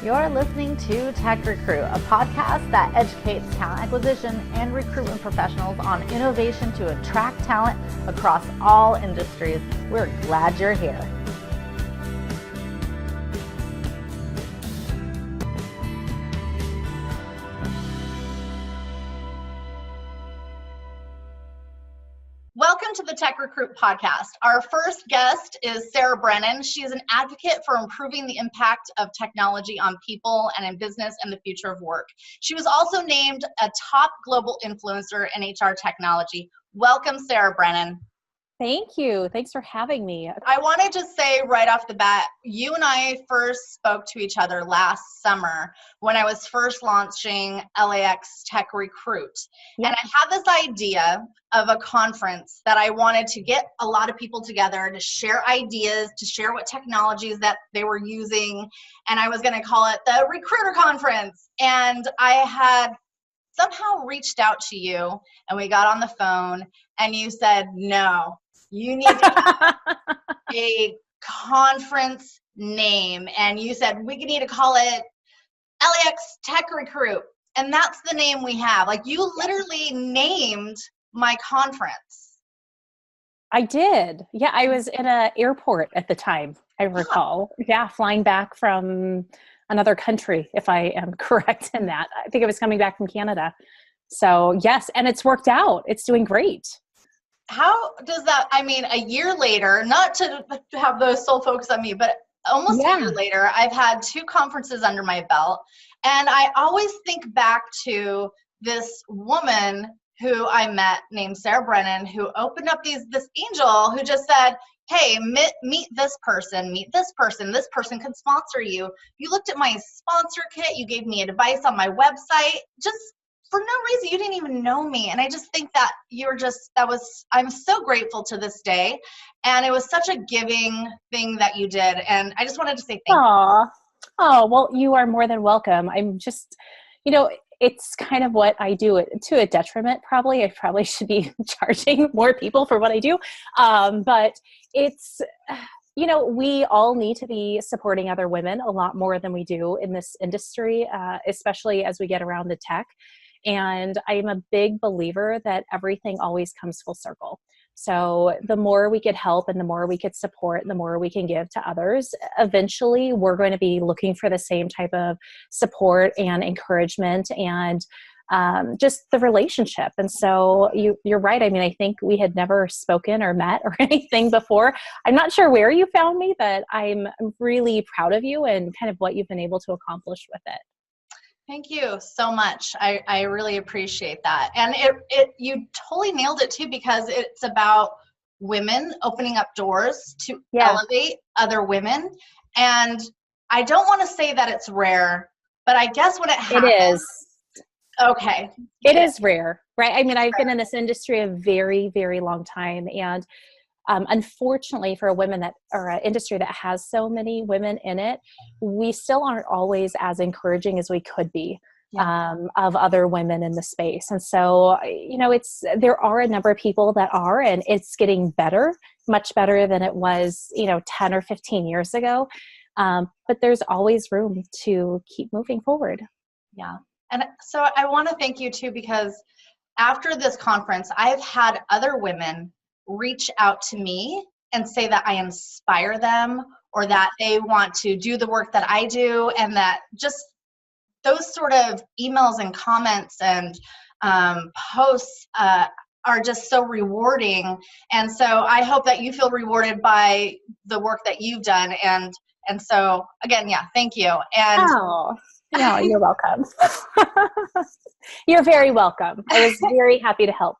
You're listening to TechRecruit, a podcast that educates talent acquisition and recruitment professionals on innovation to attract talent across all industries. We're glad you're here. Welcome to the TechRecruit podcast. Our first guest is Sarah Brennan. She is an advocate for improving the impact of technology on people and in business and the future of work. She was also named a top global influencer in HR technology. Welcome, Sarah Brennan. Thank you. Thanks for having me. I want to just say right off the bat, you and I first spoke to each other last summer when I was first launching LAX TechRecruit. Yep. And I had this idea of a conference that I wanted to get a lot of people together to share ideas, to share what technologies that they were using. And I was going to call it the Recruiter Conference. And I had somehow reached out to you and we got on the phone and you said, no. You need to have a conference name. And you said, we need to call it LAX TechRecruit. And that's the name we have. Like, you literally named my conference. I did. Yeah, I was in an airport at the time, I recall. Yeah, flying back from another country, if I am correct in that. I think I was coming back from Canada. So yes, and it's worked out. It's doing great. How does that, I mean, a year later, not to have those sole focus on me, but almost a year later, I've had 2 conferences under my belt. And I always think back to this woman who I met named Sarah Brennan, who opened up this angel who just said, hey, meet this person, this person could sponsor you. You looked at my sponsor kit, you gave me advice on my website, just for no reason. You didn't even know me. And I just think that I'm so grateful to this day. And it was such a giving thing that you did. And I just wanted to say thank you. Oh, well, you are more than welcome. I'm just, it's kind of what I do to a detriment, probably. I probably should be charging more people for what I do. But it's, we all need to be supporting other women a lot more than we do in this industry, especially as we get around the tech. And I'm a big believer that everything always comes full circle. So the more we could help and the more we could support, the more we can give to others, eventually we're going to be looking for the same type of support and encouragement and just the relationship. And so you're right. I mean, I think we had never spoken or met or anything before. I'm not sure where you found me, but I'm really proud of you and kind of what you've been able to accomplish with it. Thank you so much. I really appreciate that. And you totally nailed it too, because it's about women opening up doors to elevate other women. And I don't want to say that it's rare, but I guess when it happens. It is. Okay. It is rare, right? I mean, I've been in this industry a very, very long time. And unfortunately, for a an industry that has so many women in it, we still aren't always as encouraging as we could be of other women in the space. And so, there are a number of people that are, and it's getting better, much better than it was, 10 or 15 years ago. But there's always room to keep moving forward. Yeah. And so I want to thank you too, because after this conference, I've had other women reach out to me and say that I inspire them or that they want to do the work that I do, and that just those sort of emails and comments and posts are just so rewarding. And so I hope that you feel rewarded by the work that you've done. And so again, thank you. And no, you're welcome. You're very welcome. I was very happy to help.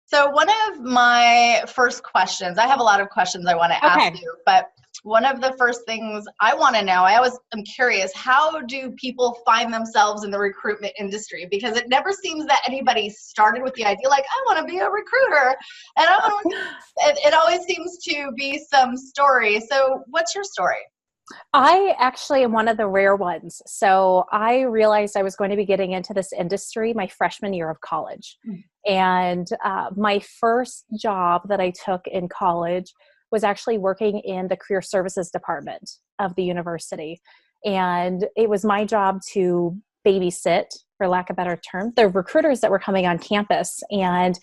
So one of my first questions, I have a lot of questions I want to ask you, but one of the first things I want to know, I'm curious, how do people find themselves in the recruitment industry? Because it never seems that anybody started with the idea like, I want to be a recruiter. And it always seems to be some story. So what's your story? I actually am one of the rare ones. So I realized I was going to be getting into this industry my freshman year of college. And my first job that I took in college was actually working in the career services department of the university. And it was my job to babysit, for lack of a better term, the recruiters that were coming on campus. And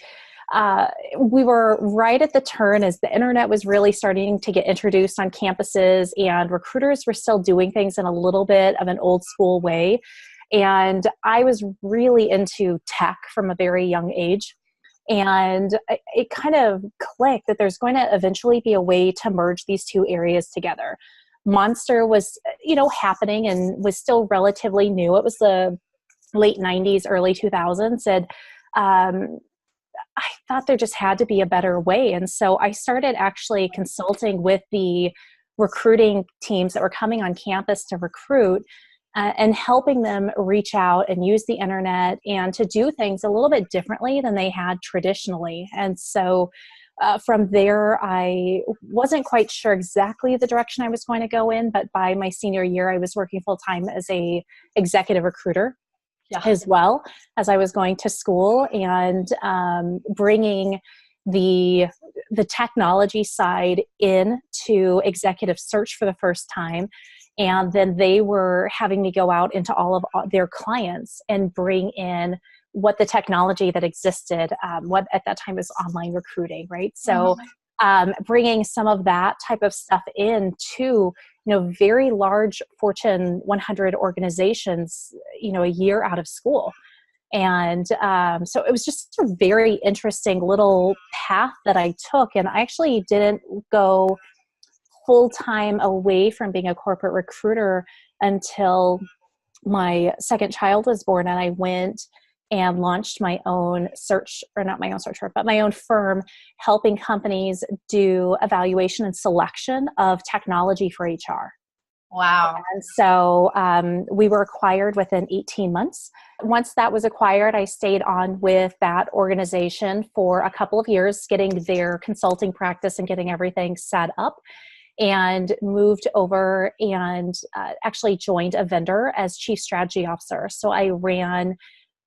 we were right at the turn as the internet was really starting to get introduced on campuses, and recruiters were still doing things in a little bit of an old school way. And I was really into tech from a very young age. And it kind of clicked that there's going to eventually be a way to merge these two areas together. Monster was, happening and was still relatively new. It was the late 90s, early 2000s. And I thought there just had to be a better way. And so I started actually consulting with the recruiting teams that were coming on campus to recruit, and helping them reach out and use the internet and to do things a little bit differently than they had traditionally. And so from there, I wasn't quite sure exactly the direction I was going to go in, but by my senior year, I was working full time as a executive recruiter. Yeah. As well as I was going to school and bringing the technology side into executive search for the first time. And then they were having me go out into all of their clients and bring in what the technology that existed, what at that time was online recruiting, right? So bringing some of that type of stuff into, very large Fortune 100 organizations, a year out of school. And so it was just a very interesting little path that I took. And I actually didn't go full-time away from being a corporate recruiter until my second child was born, and I went and launched my own my own firm, helping companies do evaluation and selection of technology for HR. Wow. And so we were acquired within 18 months. Once that was acquired, I stayed on with that organization for a couple of years, getting their consulting practice and getting everything set up, and moved over and actually joined a vendor as Chief Strategy Officer. So I ran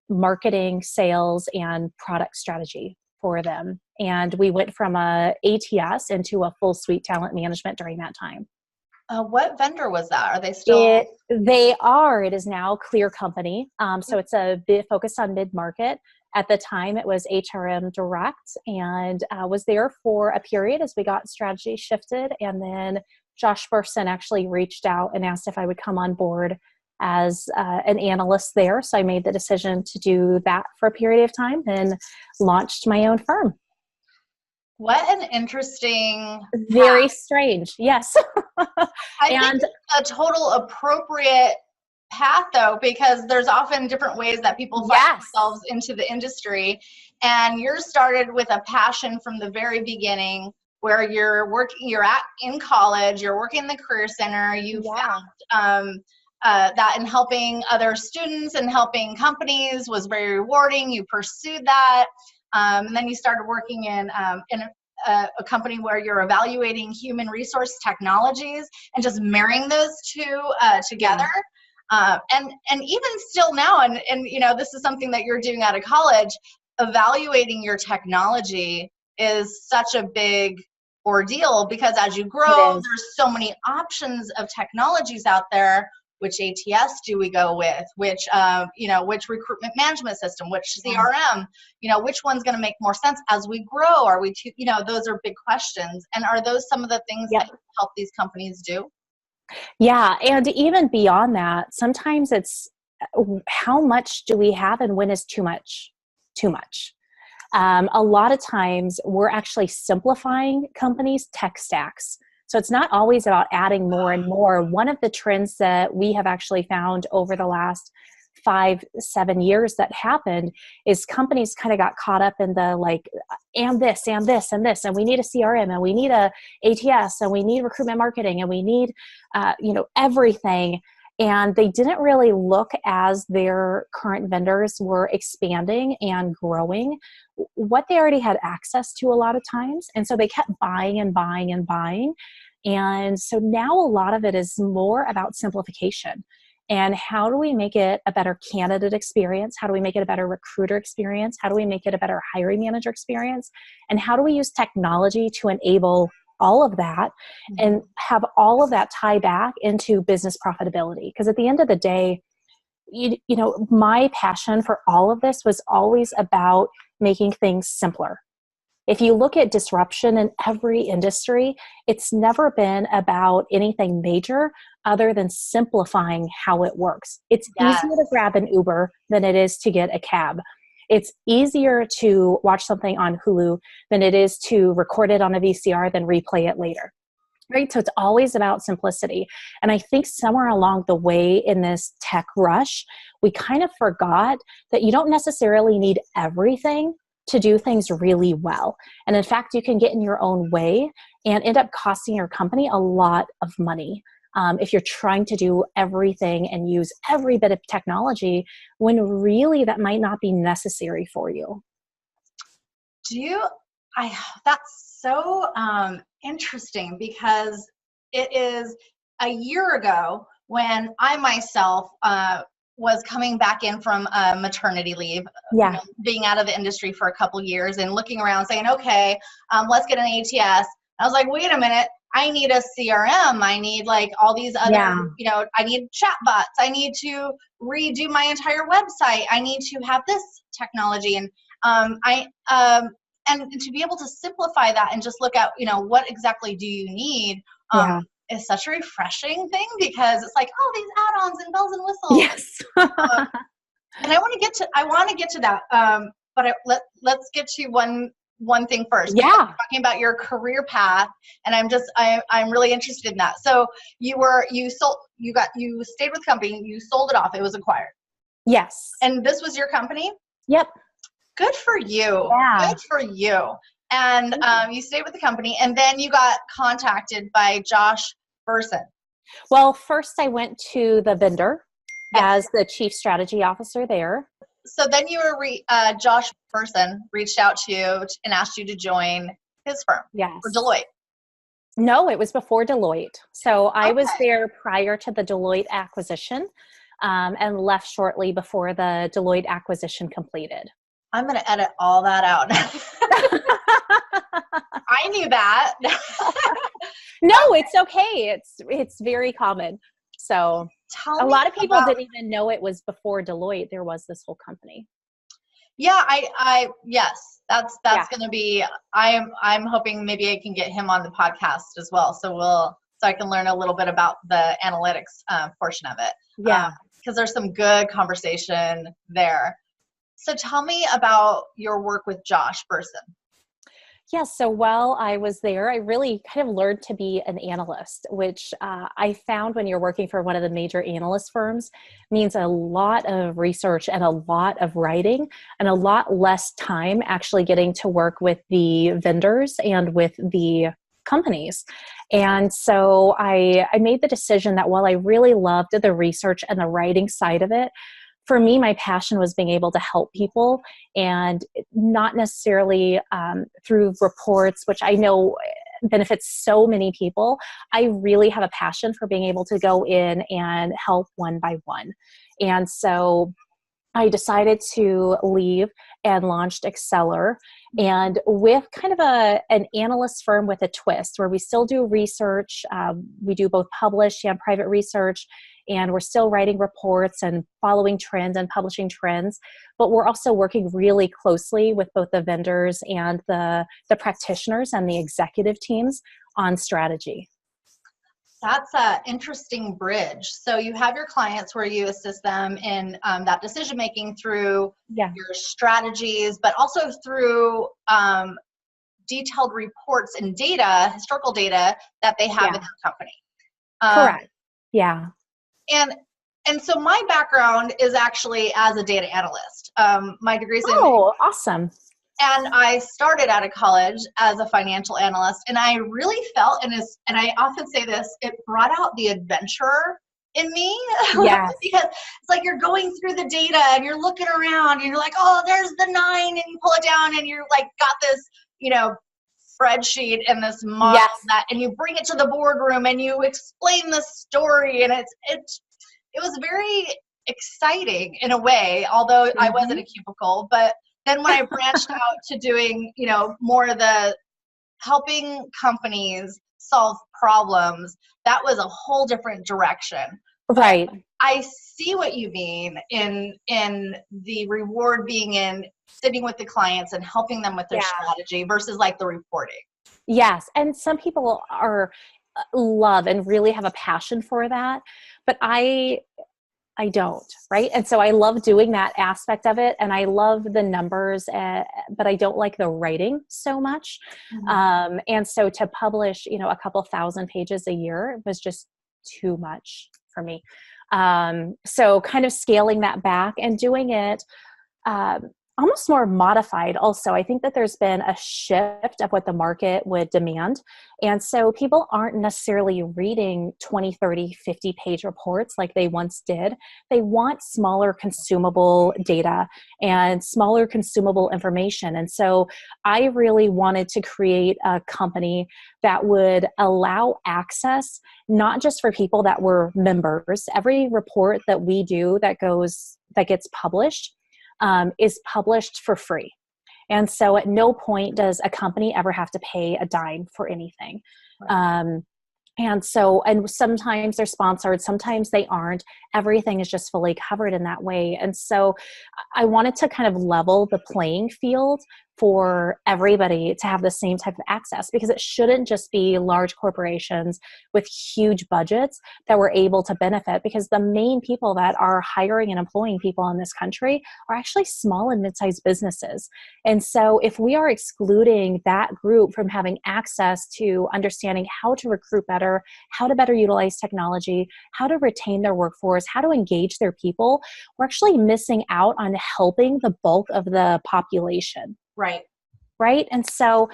marketing, sales, and product strategy for them. And we went from a ATS into a full suite talent management during that time. What vendor was that? Are they still? They are. It is now Clear Company. So it's a bit focused on mid-market. At the time, it was HRM Direct, and was there for a period as we got strategy shifted. And then Josh Burson actually reached out and asked if I would come on board as an analyst there. So I made the decision to do that for a period of time and launched my own firm. What an interesting Very strange. Yes. I think it's a total appropriate path though, because there's often different ways that people find themselves into the industry. And yours started with a passion from the very beginning, where you're in college, you're working in the Career Center, you found that in helping other students and helping companies was very rewarding. You pursued that. And then you started working in a company where you're evaluating human resource technologies and just marrying those two together. And even still now, and this is something that you're doing out of college, evaluating your technology is such a big ordeal, because as you grow, there's so many options of technologies out there. Which ATS do we go with? Which recruitment management system? Which CRM? Which one's going to make more sense as we grow? Are we those are big questions. And are those some of the things that help these companies do? Yeah. And even beyond that, sometimes it's how much do we have and when is too much? Too much. A lot of times we're actually simplifying companies' tech stacks. So it's not always about adding more and more. One of the trends that we have actually found over the last 5-7 years that happened is companies kind of got caught up in the and this, and this, and this, and we need a CRM, and we need a ATS, and we need recruitment marketing, and we need, everything. And they didn't really look, as their current vendors were expanding and growing, what they already had access to a lot of times. And so they kept buying and buying and buying. And so now a lot of it is more about simplification. And how do we make it a better candidate experience? How do we make it a better recruiter experience? How do we make it a better hiring manager experience? And how do we use technology to enable all of that and have all of that tie back into business profitability. Because at the end of the day, you know, my passion for all of this was always about making things simpler. If you look at disruption in every industry, it's never been about anything major other than simplifying how it works. It's easier to grab an Uber than it is to get a cab. It's easier to watch something on Hulu than it is to record it on a VCR then replay it later. Right? So it's always about simplicity. And I think somewhere along the way in this tech rush, we kind of forgot that you don't necessarily need everything to do things really well. And in fact, you can get in your own way and end up costing your company a lot of money if you're trying to do everything and use every bit of technology when really that might not be necessary for you. That's so interesting, because it is a year ago when I myself was coming back in from maternity leave, you know, being out of the industry for a couple years and looking around saying, okay, let's get an ATS. I was like, wait a minute, I need a CRM. I need like all these other, you know, I need chatbots. I need to redo my entire website. I need to have this technology. And and to be able to simplify that and just look at, you know, what exactly do you need is such a refreshing thing, because it's like, oh, these add-ons and bells and whistles. Yes. And I want to get to that. But let's get to one thing first. Yeah. Talking about your career path, and I'm really interested in that. So you stayed with the company, you sold it off, it was acquired. Yes. And this was your company? Yep. Good for you. Yeah. Good for you. And you stayed with the company, and then you got contacted by Josh Burson. Well, first I went to the vendor as the chief strategy officer there. So then you were Josh Burson reached out to you and asked you to join his firm. Yes. Or Deloitte. No, it was before Deloitte. So I was there prior to the Deloitte acquisition and left shortly before the Deloitte acquisition completed. I'm going to edit all that out. I knew that. No, it's okay. It's very common. So a lot of people didn't even know it was before Deloitte. There was this whole company. Yeah, yes, that's going to be, I'm hoping maybe I can get him on the podcast as well. So I can learn a little bit about the analytics portion of it. Yeah. Because there's some good conversation there. So tell me about your work with Josh Burson. Yeah, so while I was there, I really kind of learned to be an analyst, which I found when you're working for one of the major analyst firms means a lot of research and a lot of writing and a lot less time actually getting to work with the vendors and with the companies. And so I made the decision that while I really loved the research and the writing side of it, for me, my passion was being able to help people, and not necessarily through reports, which I know benefits so many people. I really have a passion for being able to go in and help one by one. And so I decided to leave and launched Accelir, and with kind of an analyst firm with a twist, where we still do research. We do both published and private research, and we're still writing reports and following trends and publishing trends, but we're also working really closely with both the vendors and the practitioners and the executive teams on strategy. That's an interesting bridge. So you have your clients where you assist them in that decision-making through your strategies, but also through detailed reports and data, historical data that they have in their company. Correct. Yeah. And so my background is actually as a data analyst. My degree is in awesome. And I started out of college as a financial analyst, and I really felt, and I often say this, it brought out the adventurer in me. Yes. Because it's like you're going through the data and you're looking around and you're like, oh, there's the 9, and you pull it down and you're like, got this, spreadsheet and this model and you bring it to the boardroom and you explain the story, and it was very exciting in a way, although I was in a cubicle. But then when I branched out to doing, more of the helping companies solve problems, that was a whole different direction. Right. But I see what you mean in the reward being in sitting with the clients and helping them with their strategy versus like the reporting. Yes. And some people love and really have a passion for that, but I don't, right? And so I love doing that aspect of it, and I love the numbers, but I don't like the writing so much. And so to publish, a couple thousand pages a year was just too much for me. So kind of scaling that back and doing it almost more modified also. I think that there's been a shift of what the market would demand. And so people aren't necessarily reading 20, 30, 50 page reports like they once did. They want smaller consumable data and smaller consumable information. And so I really wanted to create a company that would allow access, not just for people that were members. Every report that we do that gets published is published for free. And so at no point does a company ever have to pay a dime for anything. Right. And sometimes they're sponsored, sometimes they aren't. Everything is just fully covered in that way. And so I wanted to kind of level the playing field for everybody to have the same type of access, because it shouldn't just be large corporations with huge budgets that were able to benefit, because the main people that are hiring and employing people in this country are actually small and mid-sized businesses. And so if we are excluding that group from having access to understanding how to recruit better, how to better utilize technology, how to retain their workforce, how to engage their people, we're actually missing out on helping the bulk of the population. Right. And so,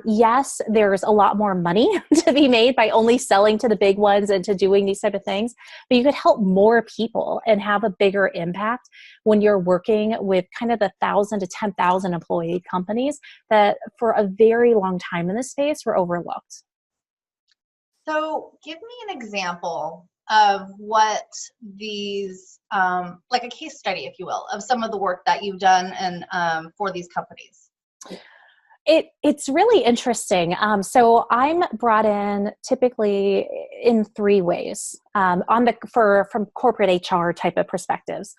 yes, there's a lot more money to be made by only selling to the big ones and to doing these type of things, but you could help more people and have a bigger impact when you're working with kind of the 1,000 to 10,000 employee companies that for a very long time in this space were overlooked. So give me an example of what these, like a case study, if you will, of some of the work that you've done and for these companies. It's really interesting. So I'm brought in typically in 3 ways from corporate HR type of perspectives.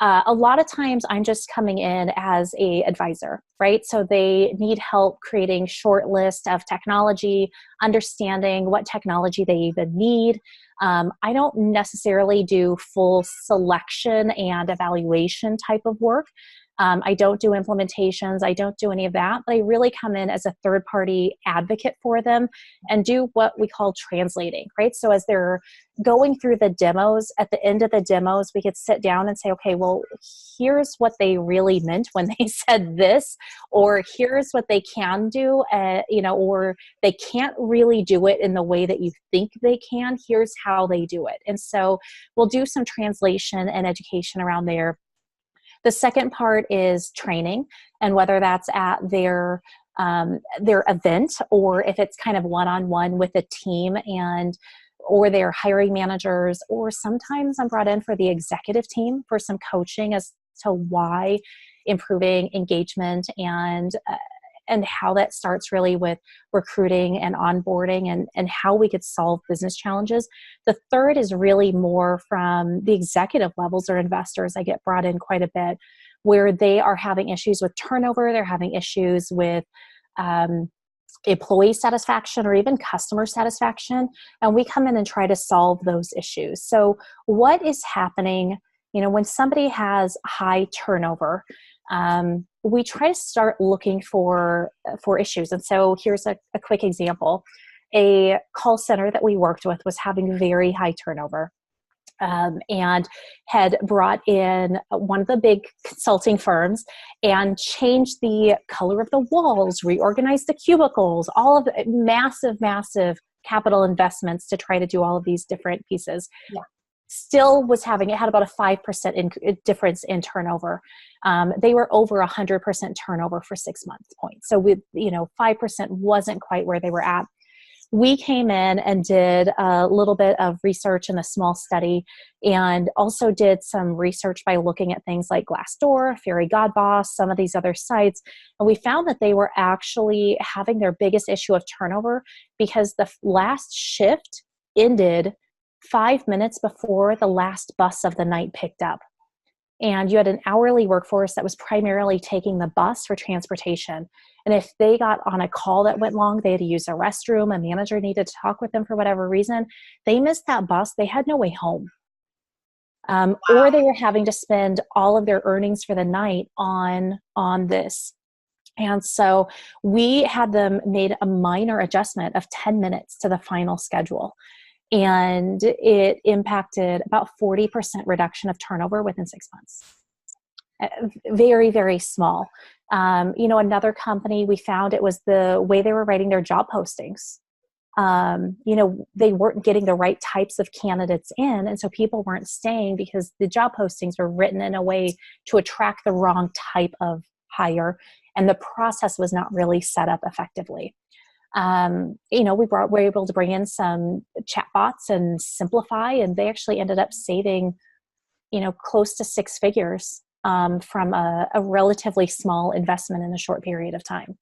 A lot of times I'm just coming in as a advisor, right? So they need help creating short list of technology, understanding what technology they even need. I don't necessarily do full selection and evaluation type of work. I don't do implementations. I don't do any of that, but I really come in as a third-party advocate for them and do what we call translating, right? So as they're going through the demos, at the end of the demos, we could sit down and say, okay, well, here's what they really meant when they said this, or here's what they can do, or they can't really do it in the way that you think they can. Here's how they do it. And so we'll do some translation and education around there. The second part is training, and whether that's at their event or if it's kind of one-on-one with a team or their hiring managers, or sometimes I'm brought in for the executive team for some coaching as to why improving engagement and how that starts really with recruiting and onboarding and how we could solve business challenges. The third is really more from the executive levels or investors. I get brought in quite a bit where they are having issues with turnover, they're having issues with employee satisfaction or even customer satisfaction, and we come in and try to solve those issues. So what is happening, when somebody has high turnover, we try to start looking for issues. And so here's a quick example. A call center that we worked with was having very high turnover. And had brought in one of the big consulting firms and changed the color of the walls, reorganized the cubicles, all of the massive capital investments to try to do all of these different pieces. Yeah. Still it had about a 5% difference in turnover. They were over 100% turnover for 6 months point. So with, 5% wasn't quite where they were at. we came in and did a little bit of research in a small study, and also did some research by looking at things like Glassdoor, Fairy Godboss, some of these other sites. And we found that they were actually having their biggest issue of turnover because the last shift ended 5 minutes before the last bus of the night picked up. And you had an hourly workforce that was primarily taking the bus for transportation. And if they got on a call that went long, they had to use a restroom, a manager needed to talk with them for whatever reason, they missed that bus, they had no way home. Or they were having to spend all of their earnings for the night on this. And so we had them made a minor adjustment of 10 minutes to the final schedule. And it impacted about 40% reduction of turnover within 6 months. Very, very small. Another company, we found it was the way they were writing their job postings. They weren't getting the right types of candidates in, and so people weren't staying because the job postings were written in a way to attract the wrong type of hire, and the process was not really set up effectively. We were able to bring in some chatbots and simplify, and they actually ended up saving, close to 6 figures from a relatively small investment in a short period of time.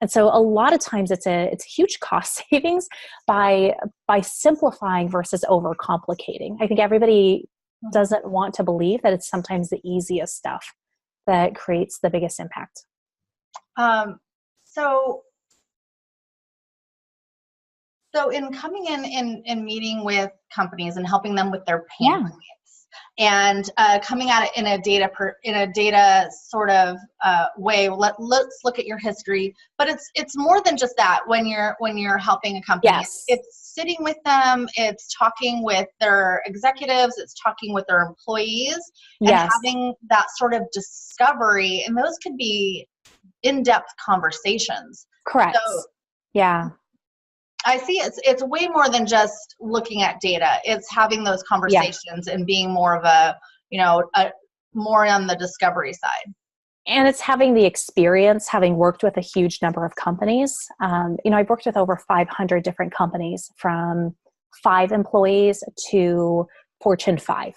And so a lot of times it's a huge cost savings by simplifying versus overcomplicating. I think everybody doesn't want to believe that it's sometimes the easiest stuff that creates the biggest impact. So in coming in meeting with companies and helping them with their pain points, and coming at it in a data sort of way, let's look at your history. But it's more than just that. When you're helping a company, it's sitting with them, it's talking with their executives, it's talking with their employees, and having that sort of discovery. And those could be in-depth conversations. Correct. So, yeah. I see it's way more than just looking at data. It's having those conversations and being more of a more on the discovery side. And it's having the experience, having worked with a huge number of companies. I've worked with over 500 different companies, from 5 employees to Fortune 5.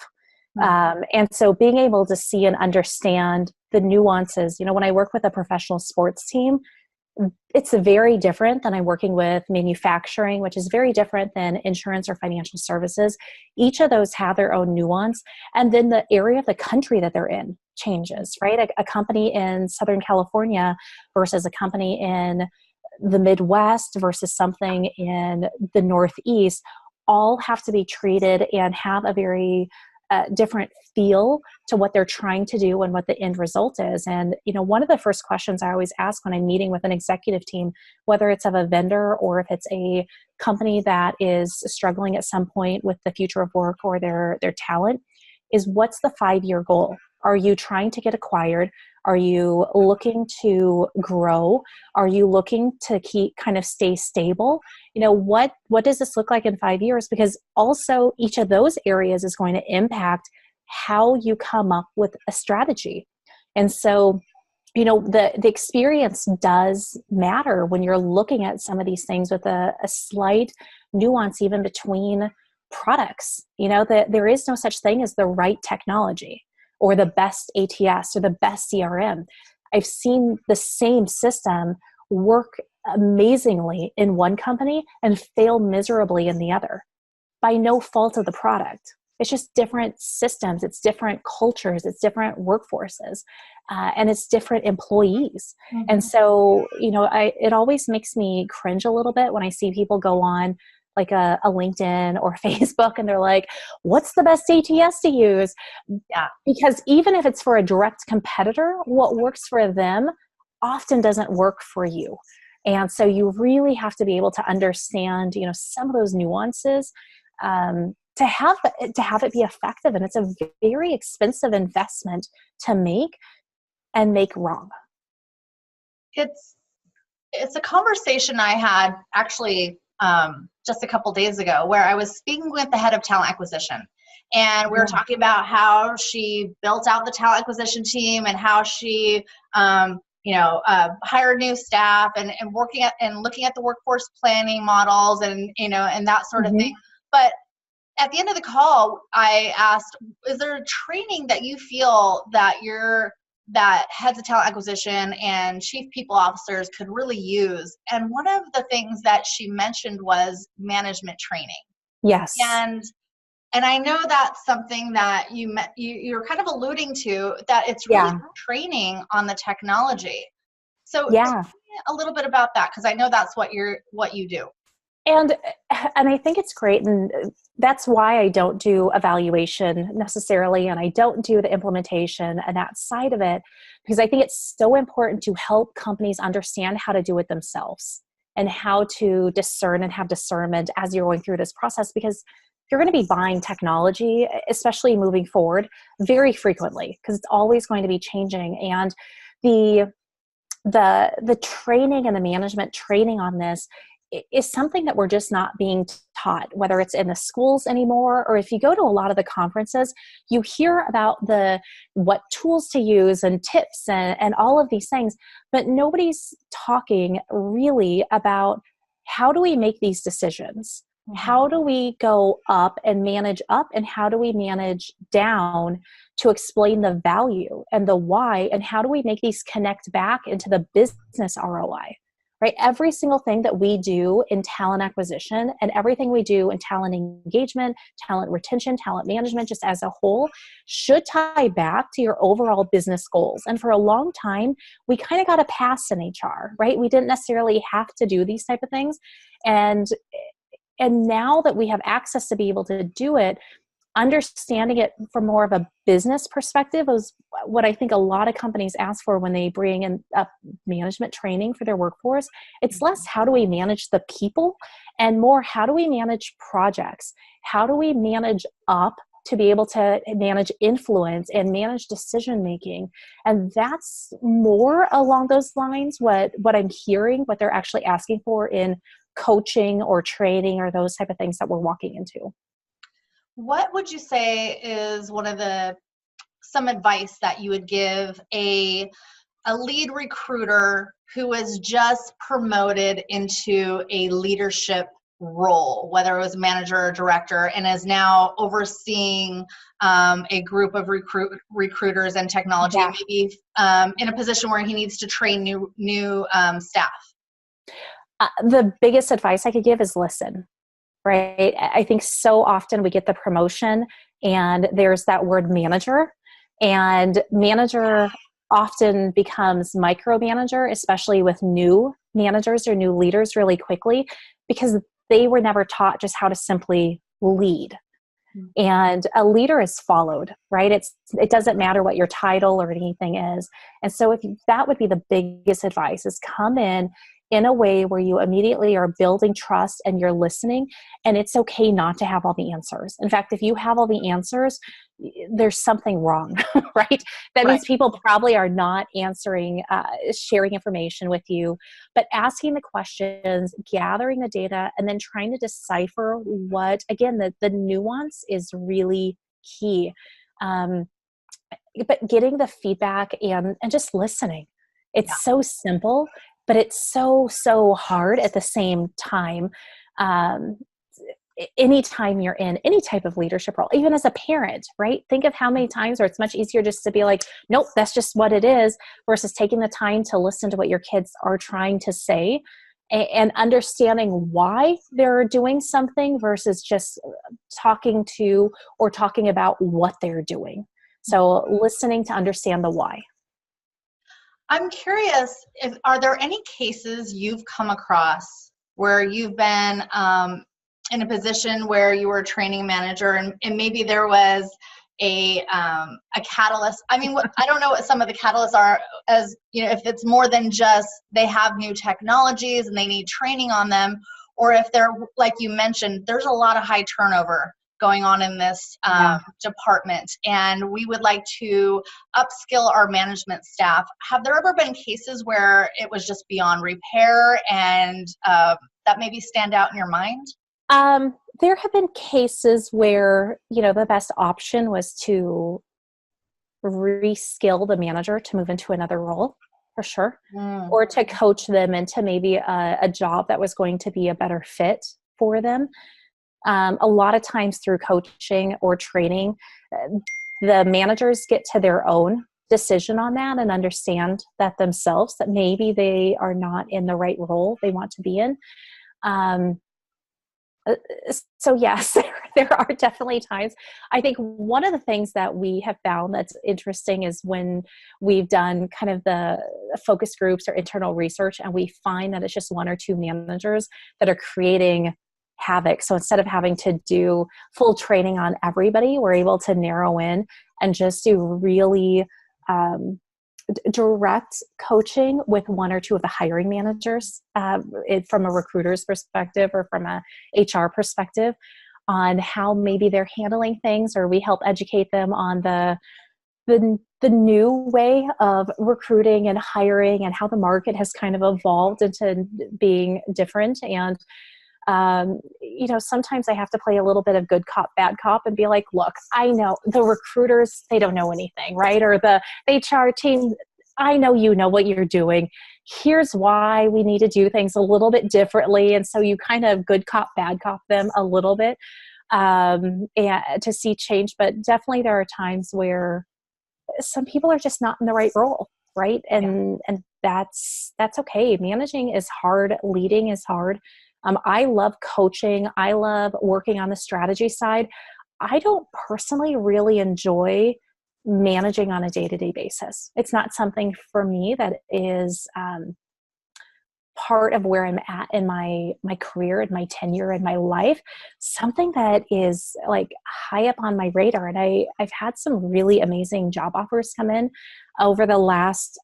And so being able to see and understand the nuances, when I work with a professional sports team, it's very different than I'm working with manufacturing, which is very different than insurance or financial services. Each of those have their own nuance. And then the area of the country that they're in changes, right? A company in Southern California versus a company in the Midwest versus something in the Northeast all have to be treated and have a very different feel to what they're trying to do and what the end result is. And, one of the first questions I always ask when I'm meeting with an executive team, whether it's of a vendor or if it's a company that is struggling at some point with the future of work or their talent, is what's the 5-year goal? Are you trying to get acquired? Are you looking to grow? Are you looking to stay stable? What does this look like in 5 years? Because also each of those areas is going to impact how you come up with a strategy. And so, the experience does matter when you're looking at some of these things with a slight nuance even between products. That there is no such thing as the right technology or the best ATS or the best CRM. I've seen the same system work amazingly in one company and fail miserably in the other by no fault of the product. It's just different systems, it's different cultures, it's different workforces, and it's different employees. Mm-hmm. And so, it always makes me cringe a little bit when I see people go on like a LinkedIn or Facebook and they're like, what's the best ATS to use? Yeah. Because even if it's for a direct competitor, what works for them often doesn't work for you. And so you really have to be able to understand, some of those nuances to have it be effective. And it's a very expensive investment to make wrong. It's a conversation I had actually just a couple days ago, where I was speaking with the head of talent acquisition, and we were talking about how she built out the talent acquisition team and how she, hire new staff and working at and looking at the workforce planning models and, and that sort of thing. But at the end of the call, I asked, is there a training that you feel that that heads of talent acquisition and chief people officers could really use? And one of the things that she mentioned was management training. Yes. And I know that's something that you're kind of alluding to, that it's really training on the technology. So tell me a little bit about that, because I know that's what you do. And I think it's great. And that's why I don't do evaluation necessarily. And I don't do the implementation and that side of it, because I think it's so important to help companies understand how to do it themselves and how to discern and have discernment as you're going through this process, because you're going to be buying technology, especially moving forward, very frequently, because it's always going to be changing. And the training and the management training on this is something that we're just not being taught, whether it's in the schools anymore, or if you go to a lot of the conferences, you hear about what tools to use and tips and all of these things, but nobody's talking really about how do we make these decisions? How do we go up and manage up, and how do we manage down to explain the value and the why, and how do we make these connect back into the business ROI? Right? Every single thing that we do in talent acquisition and everything we do in talent engagement, talent retention, talent management, just as a whole, should tie back to your overall business goals. And for a long time, we kind of got a pass in HR, right? We didn't necessarily have to do these type of things. And now that we have access to be able to do it, understanding it from more of a business perspective is what I think a lot of companies ask for when they bring in up management training for their workforce. It's less how do we manage the people and more how do we manage projects? How do we manage up to be able to manage influence and manage decision making? And that's more along those lines what I'm hearing, what they're actually asking for in coaching or training or those type of things that we're walking into. What would you say is some advice that you would give a lead recruiter who was just promoted into a leadership role, whether it was manager or director, and is now overseeing a group of recruiters and technology, maybe in a position where he needs to train new staff? The biggest advice I could give is listen. Right? I think so often we get the promotion and there's that word manager, and manager often becomes micromanager, especially with new managers or new leaders really quickly, because they were never taught just how to simply lead. And a leader is followed, right? It doesn't matter what your title or anything is. And so that would be the biggest advice, is come in a way where you immediately are building trust and you're listening, and it's okay not to have all the answers. In fact, if you have all the answers, there's something wrong, right? That means people probably are not answering, sharing information with you, but asking the questions, gathering the data, and then trying to decipher what, again, the nuance is really key. But getting the feedback and just listening. It's so simple, but it's so hard at the same time. Anytime you're in any type of leadership role, even as a parent, right? Think of how many times where it's much easier just to be like, nope, that's just what it is, versus taking the time to listen to what your kids are trying to say and understanding why they're doing something versus just talking about what they're doing. So listening to understand the why. I'm curious, are there any cases you've come across where you've been in a position where you were a training manager and maybe there was a catalyst? I mean, I don't know what some of the catalysts are, as if it's more than just they have new technologies and they need training on them, or if they're, like you mentioned, there's a lot of high turnover going on in this department, and we would like to upskill our management staff. Have there ever been cases where it was just beyond repair and that maybe stand out in your mind? There have been cases where, the best option was to reskill the manager to move into another role, for sure, Mm. or to coach them into maybe a job that was going to be a better fit for them. A lot of times through coaching or training, the managers get to their own decision on that and understand that themselves, that maybe they are not in the right role they want to be in. So yes, there are definitely times. I think one of the things that we have found that's interesting is when we've done kind of the focus groups or internal research, and we find that it's just one or two managers that are creating havoc. So instead of having to do full training on everybody, we're able to narrow in and just do really direct coaching with one or two of the hiring managers from a recruiter's perspective or from a HR perspective on how maybe they're handling things, or we help educate them on the new way of recruiting and hiring and how the market has kind of evolved into being different. And sometimes I have to play a little bit of good cop, bad cop and be like, look, I know the recruiters, they don't know anything, right? Or the HR team, I know you know what you're doing. Here's why we need to do things a little bit differently. And so you kind of good cop, bad cop them a little bit and to see change. But definitely there are times where some people are just not in the right role, right? And that's okay. Managing is hard. Leading is hard. I love coaching. I love working on the strategy side. I don't personally really enjoy managing on a day-to-day basis. It's not something for me that is part of where I'm at in my career and my tenure in my life. Something that is like high up on my radar. And I've had some really amazing job offers come in over the last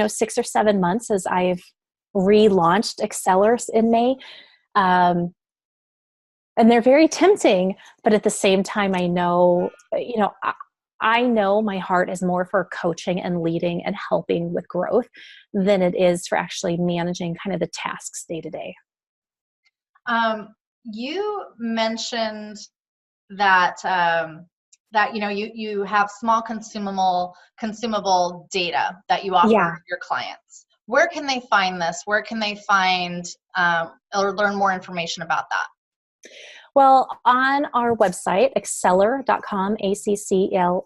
6 or 7 months as I've relaunched Accelir in May. And they're very tempting, but at the same time, I know my heart is more for coaching and leading and helping with growth than it is for actually managing kind of the tasks day to day. You mentioned that you have small consumable data that you offer your clients. Where can they find this? Where can they find or learn more information about that? Well, on our website, Accelir.com, Accelir.com,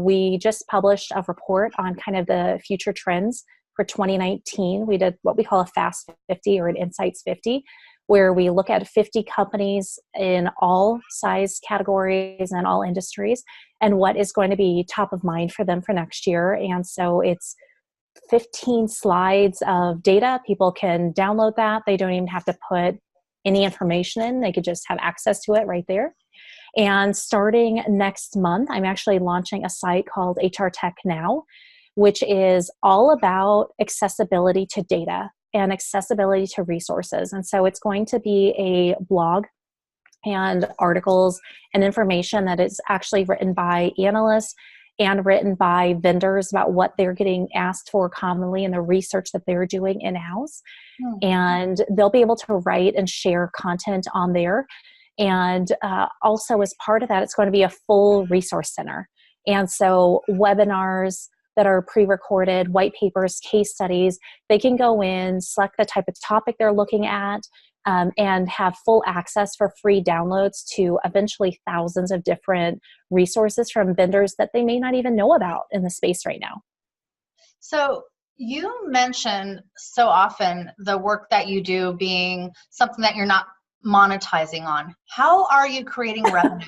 we just published a report on kind of the future trends for 2019. We did what we call a Fast 50 or an Insights 50, where we look at 50 companies in all size categories and all industries and what is going to be top of mind for them for next year. And so it's 15 slides of data. People can download that. They don't even have to put any information in. They could just have access to it right there. And starting next month, I'm actually launching a site called HRTech Now, which is all about accessibility to data and accessibility to resources. And so it's going to be a blog and articles and information that is actually written by analysts and written by vendors about what they're getting asked for commonly and the research that they're doing in-house. And they'll be able to write and share content on there. And also as part of that, it's going to be a full resource center. And so webinars that are pre-recorded, white papers, case studies, they can go in, select the type of topic they're looking at, and have full access for free downloads to eventually thousands of different resources from vendors that they may not even know about in the space right now. So you mentioned so often the work that you do being something that you're not monetizing on. How are you creating revenue?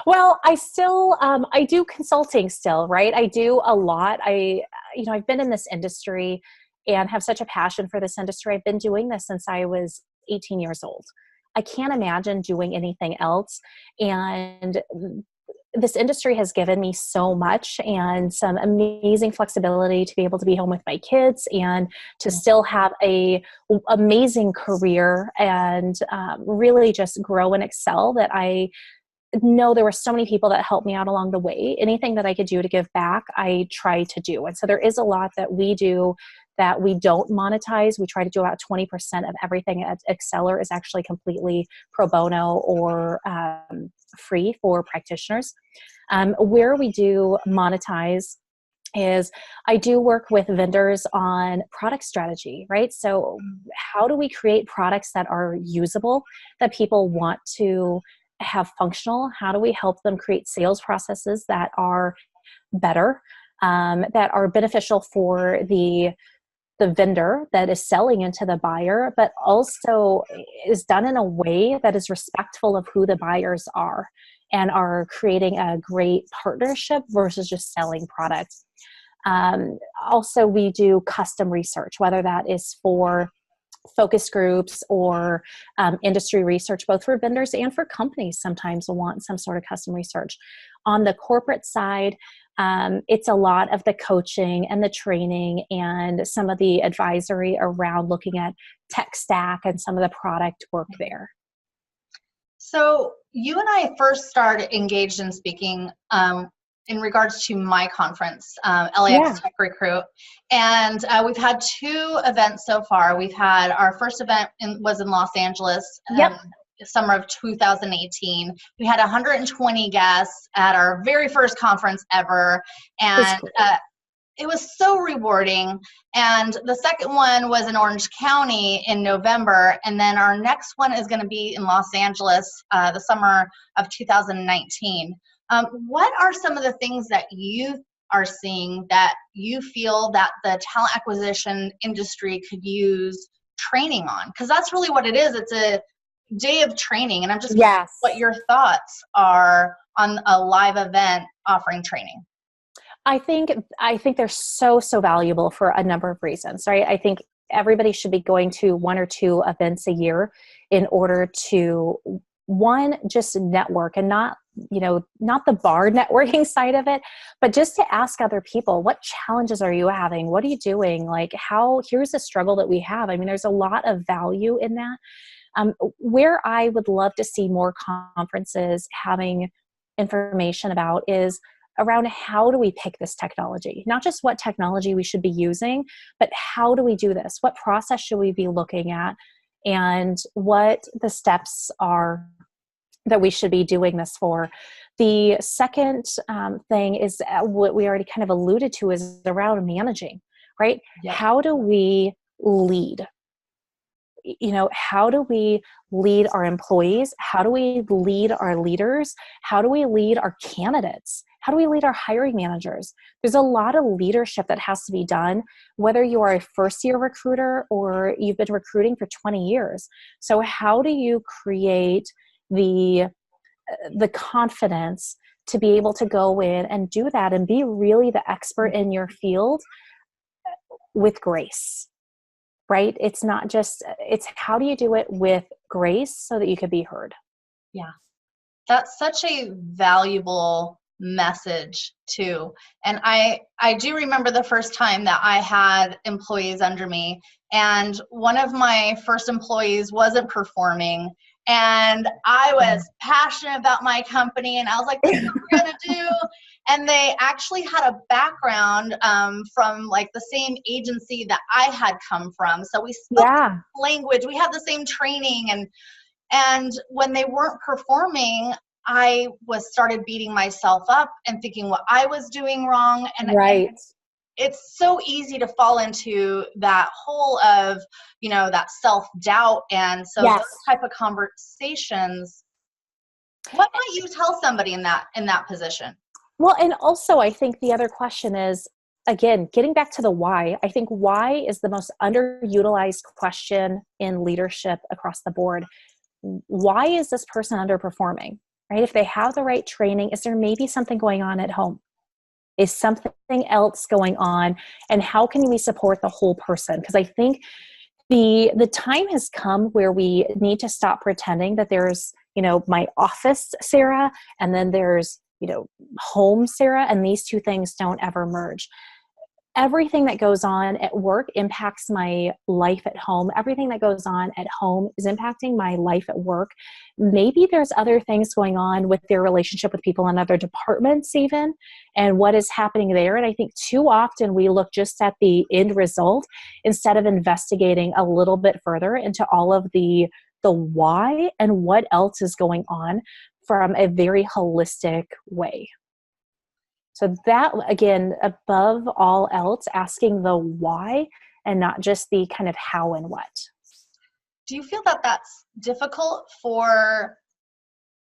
Well, I still, I do consulting still, right? I do a lot. I've been in this industry and have such a passion for this industry. I've been doing this since I was 18 years old. I can't imagine doing anything else. And this industry has given me so much and some amazing flexibility to be able to be home with my kids and to still have a amazing career and really just grow and excel, that I know there were so many people that helped me out along the way. Anything that I could do to give back, I try to do. And so there is a lot that we do that we don't monetize. We try to do about 20% of everything at Accelir is actually completely pro bono or free for practitioners. Where we do monetize is I do work with vendors on product strategy, right? So how do we create products that are usable, that people want to have functional? How do we help them create sales processes that are better, that are beneficial for the vendor that is selling into the buyer, but also is done in a way that is respectful of who the buyers are and are creating a great partnership versus just selling products. Also, we do custom research, whether that is for focus groups or industry research, both for vendors and for companies sometimes will want some sort of custom research. On the corporate side, it's a lot of the coaching and the training and some of the advisory around looking at tech stack and some of the product work there. So you and I first started engaged in speaking in regards to my conference, LAX Tech Recruit. And we've had 2 events so far. We've had our first event was in Los Angeles. Summer of 2018. We had 120 guests at our very first conference ever. And it was so rewarding. And the second one was in Orange County in November. And then our next one is going to be in Los Angeles, the summer of 2019. What are some of the things that you are seeing that you feel that the talent acquisition industry could use training on? Because that's really what it is. It's a day of training. And I'm just curious what your thoughts are on a live event offering training. I think they're so valuable for a number of reasons, right? I think everybody should be going to 1 or 2 events a year in order to, one, just network, and not the bar networking side of it, but just to ask other people, what challenges are you having? What are you doing? Like, here's a struggle that we have. I mean, there's a lot of value in that. Where I would love to see more conferences having information about is around how do we pick this technology? Not just what technology we should be using, but how do we do this? What process should we be looking at? And what the steps are that we should be doing this for. The second thing is what we already kind of alluded to is around managing, right? Yep. How do we lead? How do we lead our employees? How do we lead our leaders? How do we lead our candidates? How do we lead our hiring managers? There's a lot of leadership that has to be done, whether you are a first-year recruiter or you've been recruiting for 20 years. So how do you create the confidence to be able to go in and do that and be really the expert in your field with grace? Right? It's how do you do it with grace so that you can be heard? Yeah. That's such a valuable message too. And I do remember the first time that I had employees under me, and one of my first employees wasn't performing, and I was passionate about my company, and I was like, this is what we're going to do. And they actually had a background from like the same agency that I had come from. So we spoke language, we had the same training, and when they weren't performing, I started beating myself up and thinking what I was doing wrong. And it's so easy to fall into that hole of, that self-doubt. And so those type of conversations, what might you tell somebody in that position? Well, and also I think the other question is, again, getting back to the why. I think why is the most underutilized question in leadership across the board. Why is this person underperforming? Right? If they have the right training, is there maybe something going on at home? Is something else going on? And how can we support the whole person? Because I think the time has come where we need to stop pretending that there's, my office Sarah, and then there's, home Sarah, and these two things don't ever merge. Everything that goes on at work impacts my life at home. Everything that goes on at home is impacting my life at work. Maybe there's other things going on with their relationship with people in other departments even, and what is happening there. And I think too often we look just at the end result instead of investigating a little bit further into all of the why and what else is going on from a very holistic way. So that, again, above all else, asking the why and not just the kind of how and what. Do you feel that that's difficult for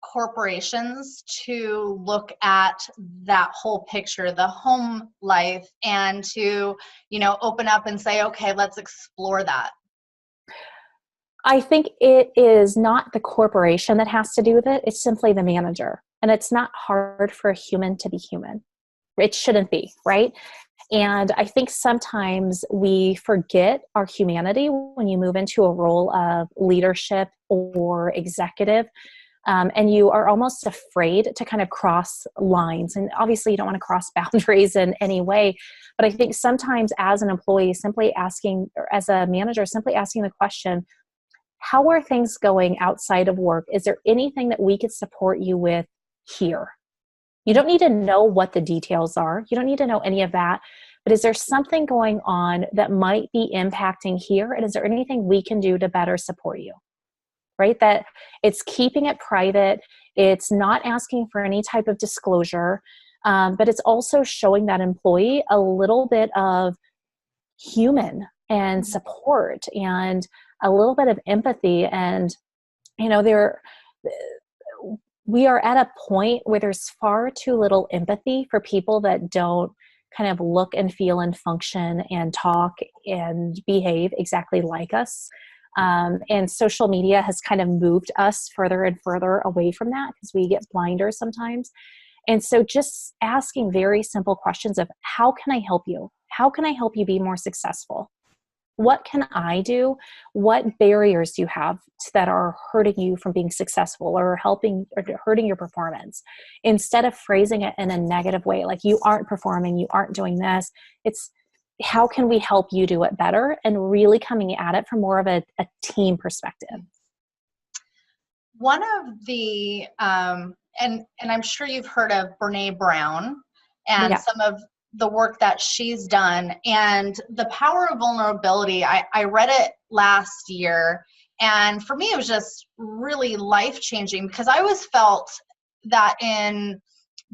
corporations to look at that whole picture, the home life, and to, open up and say, okay, let's explore that? I think it is not the corporation that has to do with it. It's simply the manager. And it's not hard for a human to be human. It shouldn't be, right? And I think sometimes we forget our humanity when you move into a role of leadership or executive. And you are almost afraid to kind of cross lines. And obviously you don't want to cross boundaries in any way. But I think sometimes as an employee, simply asking, or as a manager, simply asking the question, how are things going outside of work? Is there anything that we could support you with here? You don't need to know what the details are. You don't need to know any of that. But is there something going on that might be impacting here? And is there anything we can do to better support you? Right? That it's keeping it private. It's not asking for any type of disclosure. But it's also showing that employee a little bit of human and support and a little bit of empathy. And, we are at a point where there's far too little empathy for people that don't kind of look and feel and function and talk and behave exactly like us. And social media has kind of moved us further and further away from that because we get blinders sometimes. And so just asking very simple questions of, how can I help you? How can I help you be more successful? What can I do? What barriers do you have that are hurting you from being successful or hurting your performance? Instead of phrasing it in a negative way, like you aren't performing, you aren't doing this, it's how can we help you do it better, and really coming at it from more of a team perspective. One of the, and I'm sure you've heard of Brene Brown and some of the work that she's done, and the power of vulnerability. I read it last year, and for me it was just really life-changing, because I always felt that in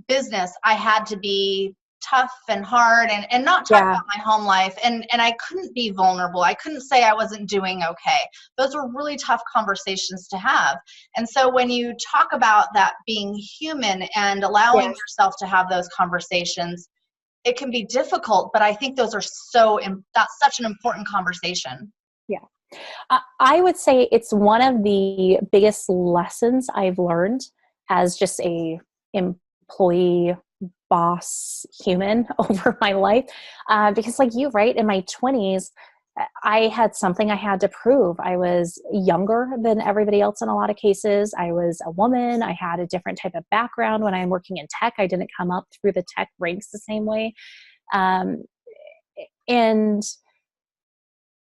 business I had to be tough and hard and not talk about my home life, and I couldn't be vulnerable. I couldn't say I wasn't doing okay. Those were really tough conversations to have. And so when you talk about that being human and allowing yourself to have those conversations, it can be difficult, but I think those are that's such an important conversation. Yeah. I would say it's one of the biggest lessons I've learned as just a employee, boss, human over my life. Because like you, right, in my 20s, I had something I had to prove. I was younger than everybody else in a lot of cases. I was a woman. I had a different type of background. When I'm working in tech, I didn't come up through the tech ranks the same way. And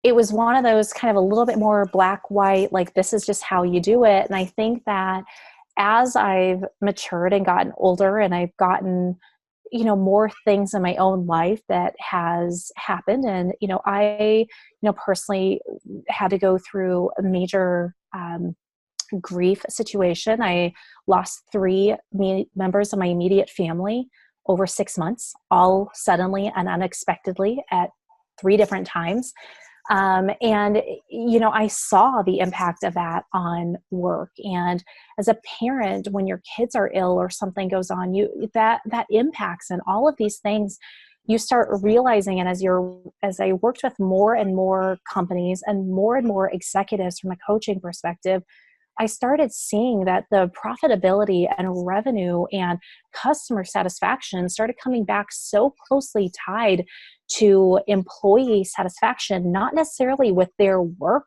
it was one of those kind of a little bit more black, white, like this is just how you do it. And I think that as I've matured and gotten older and I've gotten more things in my own life that has happened. And, I, personally had to go through a major grief situation. I lost 3 members of my immediate family over 6 months, all suddenly and unexpectedly at 3 different times. And, I saw the impact of that on work. And as a parent, when your kids are ill or something goes on, that impacts, and all of these things you start realizing. And as I worked with more and more companies and more executives from a coaching perspective, I started seeing that the profitability and revenue and customer satisfaction started coming back so closely tied to employee satisfaction, not necessarily with their work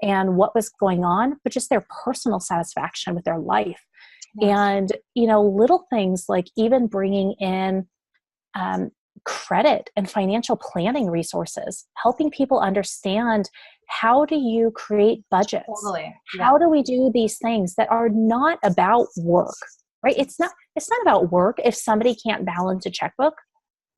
and what was going on, but just their personal satisfaction with their life. Yes. And, little things like even bringing in credit and financial planning resources, helping people understand, how do you create budgets? Totally. Yeah. How do we do these things that are not about work, right? It's not about work. If somebody can't balance a checkbook,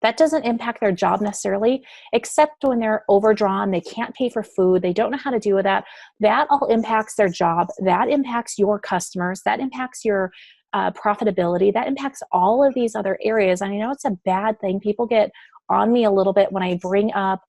that doesn't impact their job necessarily, except when they're overdrawn, they can't pay for food, they don't know how to deal with that. That all impacts their job. That impacts your customers. That impacts your profitability, that impacts all of these other areas. And I know it's a bad thing. People get on me a little bit when I bring up,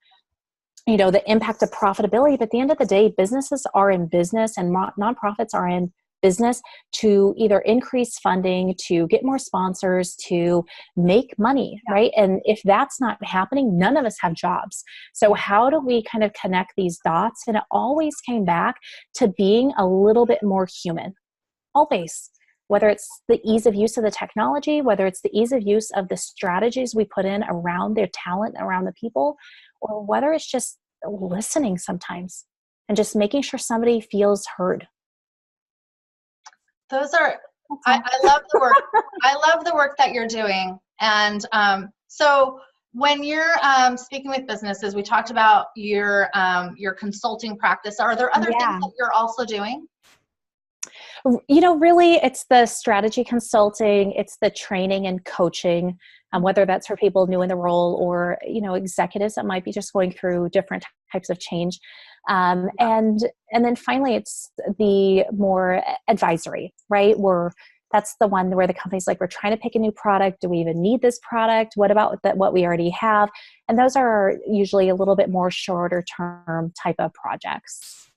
the impact of profitability. But at the end of the day, businesses are in business and nonprofits are in business to either increase funding, to get more sponsors, to make money, right? And if that's not happening, none of us have jobs. So how do we kind of connect these dots? And it always came back to being a little bit more human, always. Whether it's the ease of use of the technology, whether it's the ease of use of the strategies we put in around their talent, around the people, or whether it's just listening sometimes and just making sure somebody feels heard. Those are, I love the work. I love the work that you're doing. And so when you're speaking with businesses, we talked about your consulting practice. Are there other things that you're also doing? Really, it's the strategy consulting, it's the training and coaching, whether that's for people new in the role or, executives that might be just going through different types of change. And then finally, it's the more advisory, right? That's the one where the company's like, we're trying to pick a new product. Do we even need this product? What about what we already have? And those are usually a little bit more shorter term type of projects.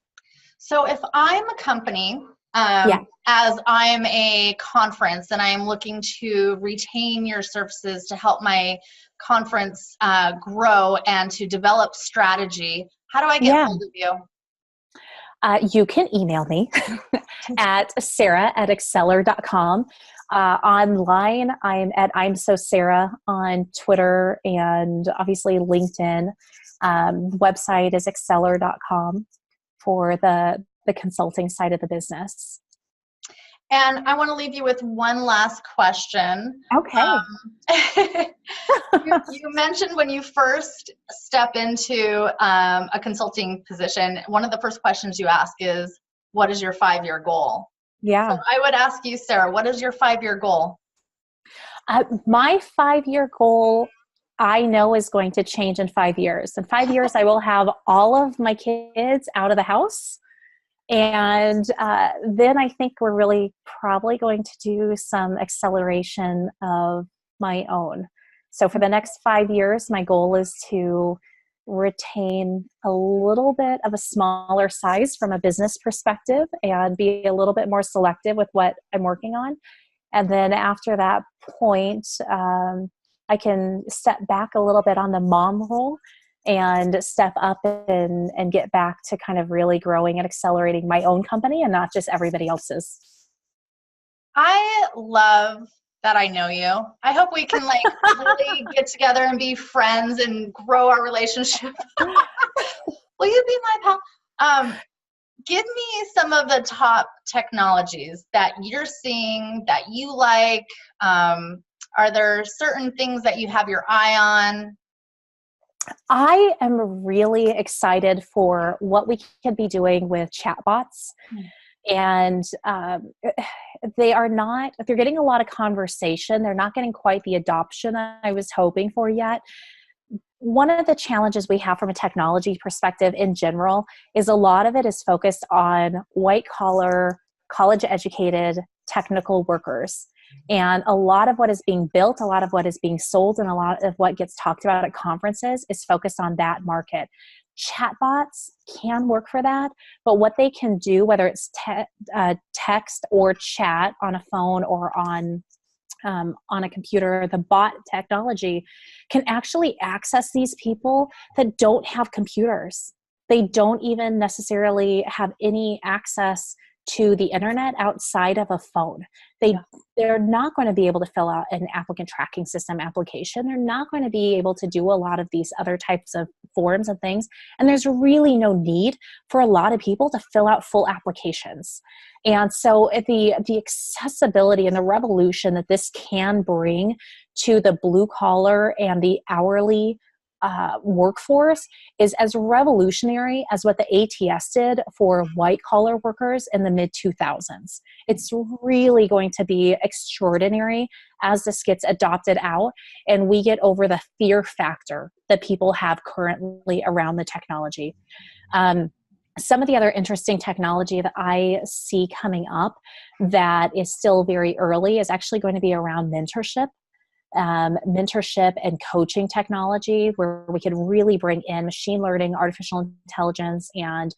So if I'm a company, as I'm a conference and I am looking to retain your services to help my conference grow and to develop strategy, how do I get hold of you? You can email me at sarah@accelir.com. Online, I'm at I'm So Sarah on Twitter and obviously LinkedIn. Website is accelir.com for the consulting side of the business. And I want to leave you with one last question. Okay. You mentioned when you first step into a consulting position, one of the first questions you ask is, what is your 5-year goal? Yeah. So I would ask you, Sarah, what is your 5-year goal? My 5-year goal, I know, is going to change in 5 years. In 5 years, I will have all of my kids out of the house. And then I think we're really probably going to do some acceleration of my own. So for the next 5 years, my goal is to retain a little bit of a smaller size from a business perspective and be a little bit more selective with what I'm working on. And then after that point, I can step back a little bit on the mom role and step up and get back to kind of really growing and accelerating my own company and not just everybody else's. I love that I know you. I hope we can really get together and be friends and grow our relationship. Will you be my pal? Give me some of the top technologies that you're seeing that you like. Are there certain things that you have your eye on? I am really excited for what we can be doing with chatbots. And they're getting a lot of conversation. They're not getting quite the adoption I was hoping for yet. One of the challenges we have from a technology perspective in general is a lot of it is focused on white collar, college educated, technical workers. And a lot of what is being built, a lot of what is being sold, and a lot of what gets talked about at conferences is focused on that market. Chatbots can work for that, but what they can do, whether it's text or chat on a phone or on a computer, the bot technology can actually access these people that don't have computers. They don't even necessarily have any access to the internet outside of a phone. They're not going to be able to fill out an applicant tracking system application. They're not going to be able to do a lot of these other types of forms and things. And there's really no need for a lot of people to fill out full applications. And so the accessibility and the revolution that this can bring to the blue collar and the hourly workforce is as revolutionary as what the ATS did for white collar workers in the mid 2000s. It's really going to be extraordinary as this gets adopted out and we get over the fear factor that people have currently around the technology. Some of the other interesting technology that I see coming up that is still very early is actually going to be around mentorship and coaching technology, where we could really bring in machine learning, artificial intelligence, and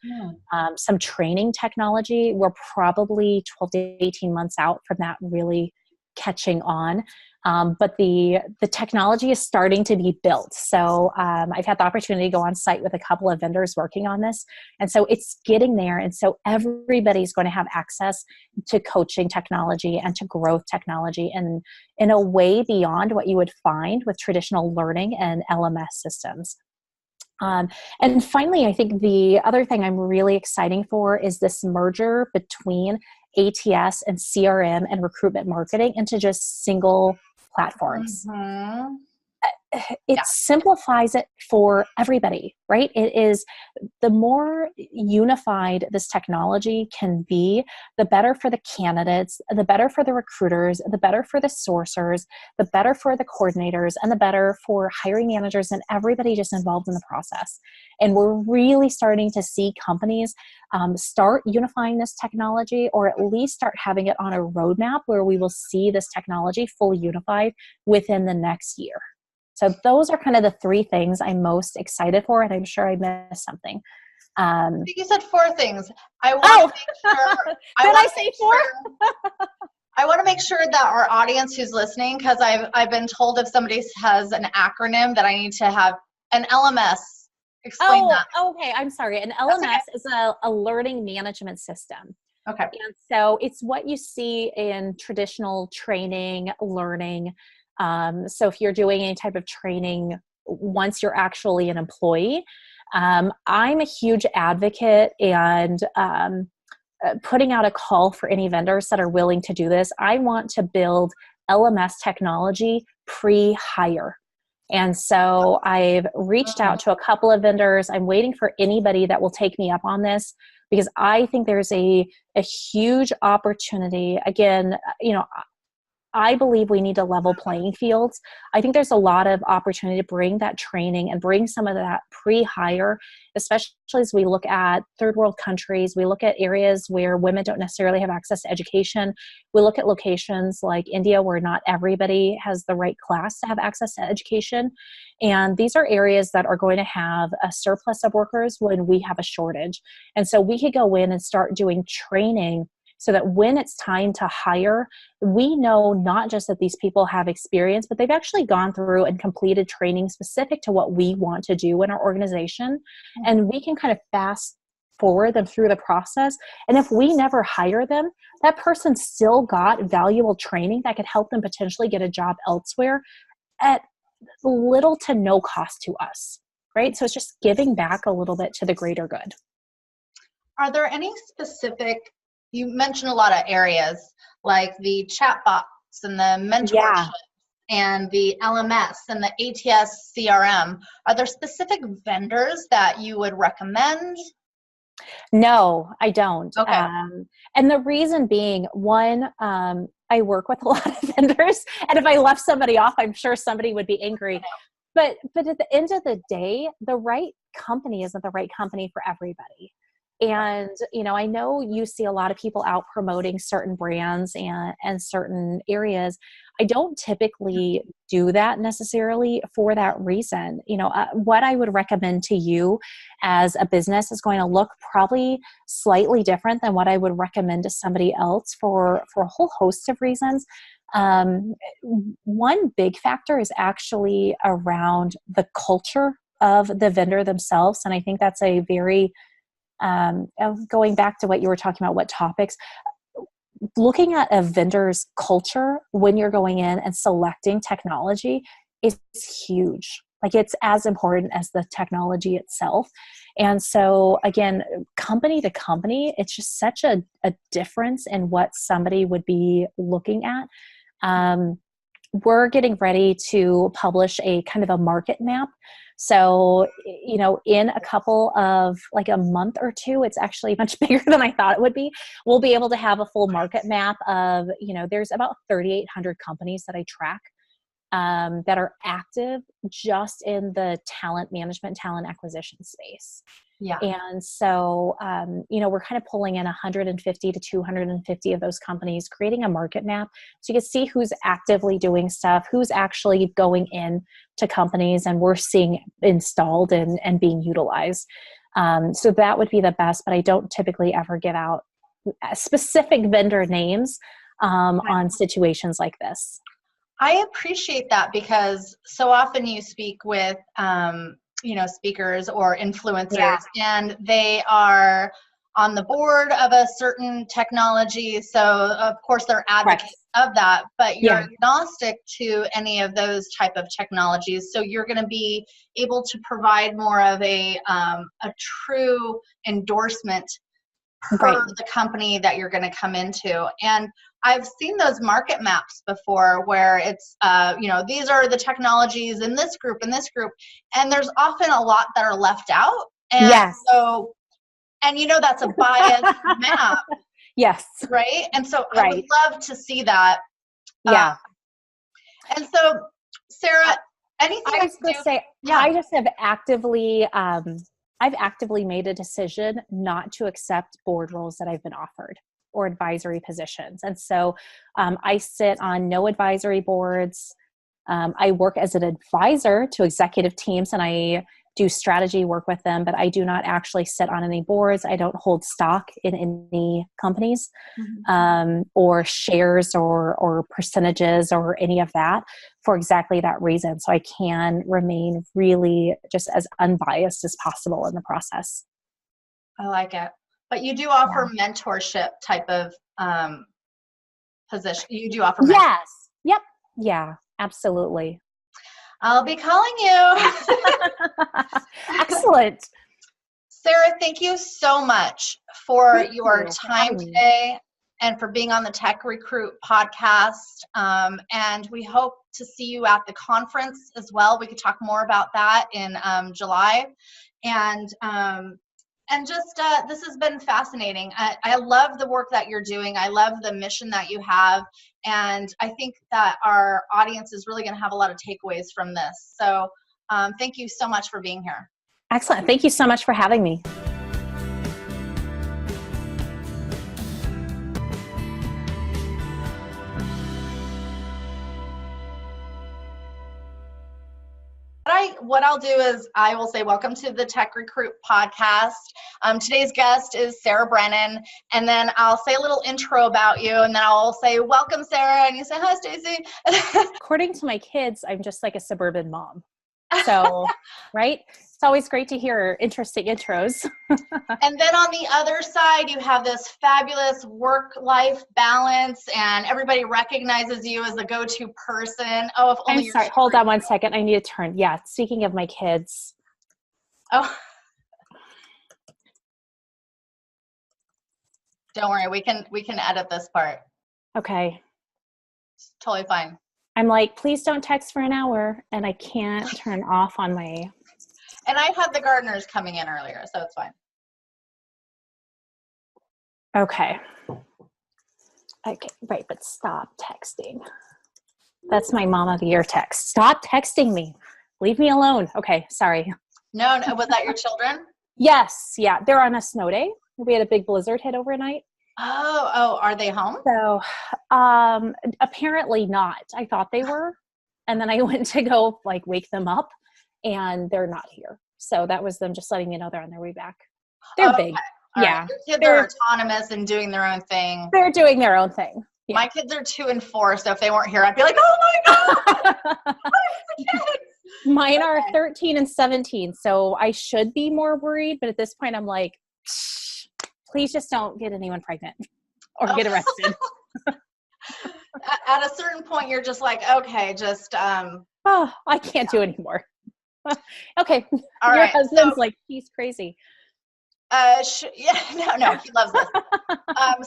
some training technology. We're probably 12 to 18 months out from that really catching on. But the technology is starting to be built. So I've had the opportunity to go on site with a couple of vendors working on this. And so it's getting there. And so everybody's going to have access to coaching technology and to growth technology, and in a way beyond what you would find with traditional learning and LMS systems. And finally, I think the other thing I'm really excited for is this merger between ATS and CRM and recruitment marketing into just single platforms. Mm-hmm. It simplifies it for everybody, right? It is, the more unified this technology can be, the better for the candidates, the better for the recruiters, the better for the sourcers, the better for the coordinators, and the better for hiring managers and everybody just involved in the process. And we're really starting to see companies start unifying this technology, or at least start having it on a roadmap where we will see this technology fully unified within the next year. So those are kind of the three things I'm most excited for, and I'm sure I missed something. I think you said four things. I want to make sure. Did I say four? I want to make sure that our audience who's listening, because I've been told if somebody has an acronym that I need to have an LMS. Explain that. Okay. I'm sorry. An LMS is a learning management system. Okay. And so it's what you see in traditional training, learning. So if you're doing any type of training once you're actually an employee, I'm a huge advocate and putting out a call for any vendors that are willing to do this. I want to build LMS technology pre-hire. And so I've reached out to a couple of vendors. I'm waiting for anybody that will take me up on this, because I think there's a huge opportunity. Again, I believe we need to level playing fields. I think there's a lot of opportunity to bring that training and bring some of that pre-hire, especially as we look at third world countries. We look at areas where women don't necessarily have access to education. We look at locations like India, where not everybody has the right class to have access to education. And these are areas that are going to have a surplus of workers when we have a shortage. And so we could go in and start doing training, so that when it's time to hire, we know not just that these people have experience, but they've actually gone through and completed training specific to what we want to do in our organization. And we can kind of fast forward them through the process. And if we never hire them, that person still got valuable training that could help them potentially get a job elsewhere at little to no cost to us, right? So it's just giving back a little bit to the greater good. Are there any specific, you mentioned a lot of areas like the chatbots and the mentorship and the LMS and the ATS CRM. Are there specific vendors that you would recommend? No, I don't. Okay. And the reason being, one, I work with a lot of vendors, and if I left somebody off, I'm sure somebody would be angry. But at the end of the day, the right company isn't the right company for everybody. And, I know you see a lot of people out promoting certain brands and certain areas. I don't typically do that necessarily for that reason. What I would recommend to you as a business is going to look probably slightly different than what I would recommend to somebody else for a whole host of reasons. One big factor is actually around the culture of the vendor themselves. And I think that's a very going back to what you were talking about, what topics, looking at a vendor's culture when you're going in and selecting technology is huge. Like, it's as important as the technology itself. And so again, company to company, it's just such a difference in what somebody would be looking at. We're getting ready to publish a kind of a market map. So, in a couple of like a month or two, it's actually much bigger than I thought it would be. We'll be able to have a full market map of, there's about 3,800 companies that I track that are active just in the talent management, talent acquisition space. Yeah. And so, we're kind of pulling in 150 to 250 of those companies, creating a market map so you can see who's actively doing stuff, who's actually going in to companies and we're seeing installed and being utilized. So that would be the best, but I don't typically ever give out specific vendor names on situations like this. I appreciate that because so often you speak with, speakers or influencers, and they are on the board of a certain technology. So of course they're advocates of that, but you're agnostic to any of those type of technologies. So you're going to be able to provide more of a true endorsement per the company that you're going to come into. And I've seen those market maps before where it's, these are the technologies in this group, and there's often a lot that are left out. And so, and that's a biased map. Yes. Right. And so I would love to see that. Yeah. And so, Sarah, anything I was going to say, I just have actively, I've actively made a decision not to accept board roles that I've been offered or advisory positions. And so I sit on no advisory boards. I work as an advisor to executive teams and I do strategy work with them, but I do not actually sit on any boards. I don't hold stock in any companies or shares or percentages or any of that for exactly that reason. So I can remain really just as unbiased as possible in the process. I like it. But you do offer mentorship type of position. You do offer mentorship. Yes. Yep. Yeah, absolutely. I'll be calling you. Excellent. Sarah, thank you so much for your time today and for being on the TechRecruit podcast. And we hope to see you at the conference as well. We could talk more about that in July. And just this has been fascinating. I love the work that you're doing. I love the mission that you have. And I think that our audience is really going to have a lot of takeaways from this. So thank you so much for being here. Excellent. Thank you so much for having me. What I'll do is I will say welcome to the TechRecruit podcast. Today's guest is Sarah Brennan, and then I'll say a little intro about you, and then I'll say welcome, Sarah, and you say hi, Stacy. According to my kids, I'm just like a suburban mom. So, right? It's always great to hear interesting intros. And then on the other side, you have this fabulous work-life balance, and everybody recognizes you as the go-to person. Oh, if only I'm sorry. Hold on one second. I need to turn. Yeah. Speaking of my kids. Oh. Don't worry. We can edit this part. Okay. It's totally fine. I'm like, please don't text for an hour, and I can't turn off on my. And I had the gardeners coming in earlier, so it's fine. Okay. Okay, right, but stop texting. That's my mom of the year text. Stop texting me. Leave me alone. Okay, sorry. No, was that your children? Yes, yeah. They're on a snow day. We had a big blizzard hit overnight. Oh, are they home? So apparently not. I thought they were. And then I went to go wake them up and they're not here. So that was them just letting me know they're on their way back. They're big. All yeah. Right. Your kids are autonomous and doing their own thing. They're doing their own thing. Yeah. My kids are 2 and 4. So if they weren't here, I'd be like, oh my God. Mine are 13 and 17. So I should be more worried. But at this point, I'm like, please just don't get anyone pregnant or get arrested. At a certain point, you're just like, okay, just. Oh, I can't do anymore. Okay. All Your right. husband's like, he's crazy. No, he loves this. So